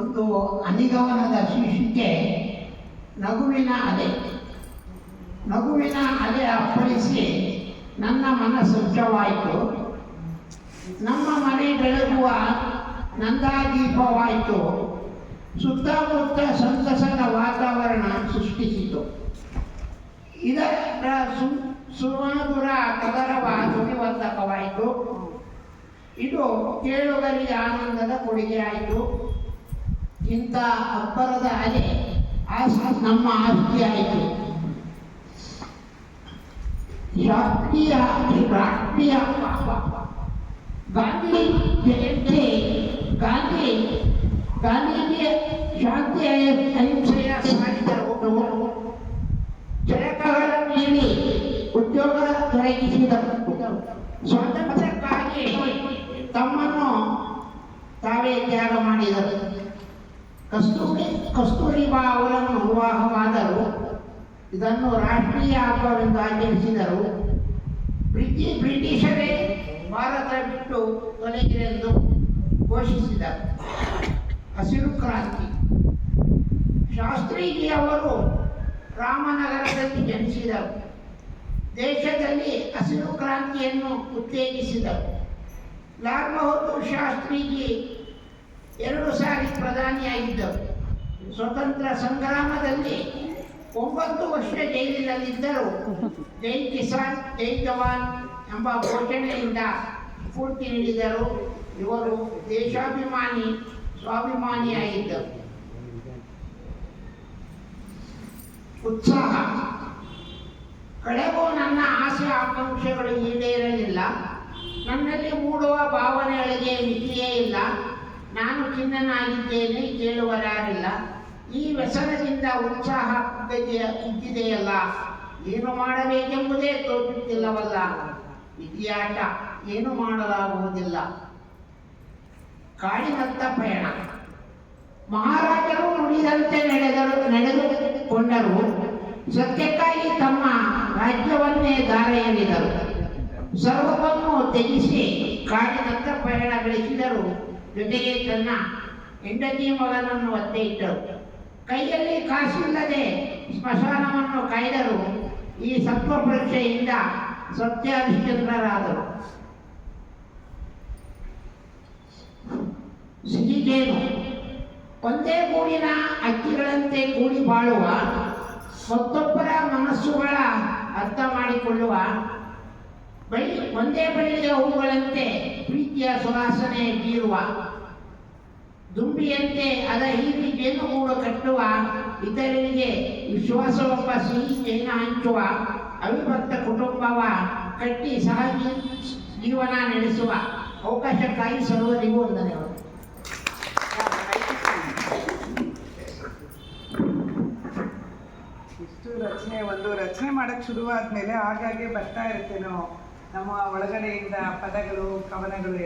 ಒಂದು ಅನಿಗಮನದ ಶೀರ್ಷಿಕೆ ನಗುವಿನ ಅಲೆ. ನಗುವಿನ ಅಲೆ ಅಪ್ಪಳಿಸಿ ನನ್ನ ಮನಸ್ಸು ಸ್ವಚ್ಛವಾಯಿತು. ನಮ್ಮ ಮನೆ ಬೆಳಗುವ ನಂದಾದೀಪವಾಯಿತು. ಸುತ್ತಮುತ್ತ ಸಂತಸದ ವಾತಾವರಣ ಸೃಷ್ಟಿಸಿತು. ಇದರ ಸುಮಧುರ ಕದರವ ಧ್ವನಿವರ್ಧಕವಾಯಿತು. ಇದು ಕೇಳುಗರಿಗೆ ಆನಂದದ ಕೊಡುಗೆಯಾಯಿತು. ಇಂಥ ಅಬ್ಬರದ ಅಲೆ ನಮ್ಮ ಆಸ್ತಿಯಾಯಿತು. ರಾಷ್ಟ್ರೀಯ ಗಾಂಧಿ ಜಯಂತಿ ಗಾಂಧೀಜಿ ಶಾಂತಿ ಅಹಿಂಸೆಯ ಸಾರಿದರು. ಜಯಕಗಳ ನೀಡಿ ಉದ್ಯೋಗ ತೊಡಗಿಸಿದರು. ಸ್ವಾತಂತ್ರ್ಯಕ್ಕಾಗಿ ತಮ್ಮನ್ನು ತಾವೇ ತ್ಯಾಗ ಮಾಡಿದರು. ಕಸ್ತೂರಿಬಾ ಅವರನ್ನು ವಿವಾಹವಾದರು. ಇದನ್ನು ರಾಷ್ಟ್ರೀಯ ಹಬ್ಬವೆಂದು ಆಚರಿಸಿದರು. ಬ್ರಿಟಿಷರೇ ಭಾರತ ಬಿಟ್ಟು ತೊಲಗಿರೆಂದು ಘೋಷಿಸಿದರು. ಹಸಿರು ಕ್ರಾಂತಿ. ಶಾಸ್ತ್ರೀಜಿ ಅವರು ರಾಮನಗರದಲ್ಲಿ ಜನಿಸಿದರು. ದೇಶದಲ್ಲಿ ಹಸಿರು ಕ್ರಾಂತಿಯನ್ನು ಉತ್ತೇಜಿಸಿದರು. ಲಾಲ್ ಬಹದ್ದೂರ್ ಶಾಸ್ತ್ರೀಜಿ 2 ಸಾರಿ ಪ್ರಧಾನಿಯಾಗಿದ್ದರು. ಸ್ವತಂತ್ರ ಸಂಗ್ರಾಮದಲ್ಲಿ 9 ವರ್ಷ ಜೈಲಿನಲ್ಲಿದ್ದರು. ಜೈ ಕಿಸಾನ್ ಜೈ ಜವಾನ್ ಎಂಬ ಘೋಷಣೆಯಿಂದ ಸ್ಫೂರ್ತಿ ನೀಡಿದರು. ಇವರು ದೇಶಾಭಿಮಾನಿ ಸ್ವಾಭಿಮಾನಿಯಾಗಿದ್ದರು. ಉತ್ಸಾಹ. ಕಡೆಗೂ ನನ್ನ ಆಸೆ ಆಕಾಂಕ್ಷೆಗಳು ಈಡೇರಲಿಲ್ಲ. ನನ್ನಲ್ಲಿ ಮೂಡುವ ಭಾವನೆಗಳಿಗೆ ಮಿತಿಯೇ ಇಲ್ಲ. ನಾನು ಚಿನ್ನನಾಗಿದ್ದೇನೆ, ಕೇಳುವರಾರಿಲ್ಲ. ಈ ವ್ಯಸನದಿಂದ ಉತ್ಸಾಹ ಇದ್ದಿದೆಯಲ್ಲ, ಏನು ಮಾಡಬೇಕೆಂಬುದೇ ತೋಚುತ್ತಿಲ್ಲವಲ್ಲ. ವಿಧಿಯಾಟ, ಏನು ಮಾಡಲಾಗುವುದಿಲ್ಲ. ಕಾಡಿನತ್ತ ಪಯಣ. ಮಹಾರಾಜರು ನುಡಿದಂತೆ ನಡೆದುಕೊಂಡರು. ಸತ್ಯಕ್ಕಾಗಿ ತಮ್ಮ ರಾಜ್ಯವನ್ನೇ ದಾರ ಎಳೆದರು. ಸರ್ವವನ್ನು ತ್ಯಜಿಸಿ ಕಾಡಿನತ್ತ ಪಯಣ ಬೆಳೆಸಿದರು. ಜೊತೆಗೆ ತನ್ನ ಹೆಂಡತಿ ಮಗನನ್ನು ಒತ್ತೆ ಇಟ್ಟರು. ಕೈಯಲ್ಲಿ ಕಾಸಿಲ್ಲದೆ ಸ್ಮಶಾನವನ್ನು ಕಾಯ್ದರು. ಈ ಸತ್ವ ಪರೀಕ್ಷೆಯಿಂದ ಸತ್ಯ ಹರಿಶ್ಚಂದ್ರರಾದರು. ಸಿಹಿಗೇನು. ಒಂದೇ ಗೂಡಿನ ಅಕ್ಕಿಗಳಂತೆ ಕೂಡಿ ಬಾಳುವ, ಮತ್ತೊಬ್ಬರ ಮನಸ್ಸುಗಳ ಅರ್ಥ ಮಾಡಿಕೊಳ್ಳುವ, ಒಂದೇ ಬಳ್ಳಿಯ ಹೂವುಗಳಂತೆ ಪ್ರೀತಿಯ ಸುವಾಸನೆ ಬೀರುವ, ದುಂಬಿಯಂತೆ ಅದ ಹೀರಿ ಜೇನುಗೂಡು ಕಟ್ಟುವ, ಇತರರಿಗೆ ವಿಶ್ವಾಸವೆಂಬ ಸಿಹಿ ಜೈನ ಹಂಚುವ, ಅವಿಭಕ್ತ ಕುಟುಂಬವ ಕಟ್ಟಿ ಸಹ ಜೀವನ ನಡೆಸುವ ಅವಕಾಶಕ್ಕಾಗಿ ಸರ್ವರಿಗೂ ವಂದನೆಗಳು. ಇಷ್ಟು ರಚನೆ ಮಾಡಕ್ಕೆ ಶುರುವಾದ್ಮೇಲೆ ಆಗಾಗ್ಗೆ ಬರ್ತಾ ಇರ್ತೇನೋ ನಮ್ಮ ಒಳಗಡೆಯಿಂದ ಪದಗಳು, ಕವನಗಳು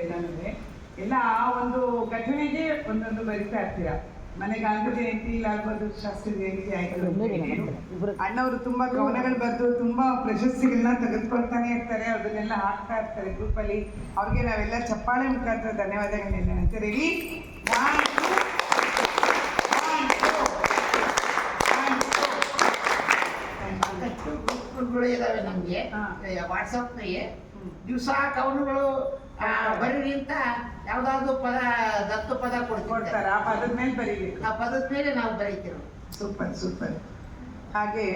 ಎಲ್ಲ ಆ ಒಂದು ಘಟನೆಗೆ ಒಂದೊಂದು ಬರಿತಾ ಇರ್ತೀರ. ಮನೆ ಗಾಂಧಿ ಜಯಂತಿ, ಲಾಲ್ ಬಹದ್ದೂರ್ ಶಾಸ್ತ್ರಿ ಜಯಂತಿ ಆಯ್ತು. ಅಣ್ಣವರು ತುಂಬಾ ಕವನಗಳು ಬರೆದು ತುಂಬಾ ಪ್ರಶಸ್ತಿಗಳನ್ನ ತೆಗೆದುಕೊಳ್ತಾನೆ ಇರ್ತಾರೆ. ಅದನ್ನೆಲ್ಲ ಹಾಕ್ತಾ ಇರ್ತಾರೆ ಗ್ರೂಪಲ್ಲಿ. ಅವ್ರಿಗೆ ನಾವೆಲ್ಲ ಚಪ್ಪಾಳೆ ಮುಖಾಂತರ ಧನ್ಯವಾದಗಳನ್ನ ಹೇಳ್ತಾರೆ. ಗ್ರೂಪ್ಗಳು ಇದಾವೆ ನಮಗೆ ವಾಟ್ಸಪ್ನಾಗೆ. ದಿವಸ ಕವನಗಳು ಬರೀರಿ ಅಂತ ಯಾವ್ದಾದ್ರು ಪದ ದತ್ತು ಪದ ಕೊಡ್ತಾರೆ. ಆ ಪದದ ಮೇಲೆ ಬರೀಬೇಕು. ಆ ಪದದ ಮೇಲೆ ನಾವು ಬರೀತೀವಿ. ಸೂಪರ್. ಹಾಗೆ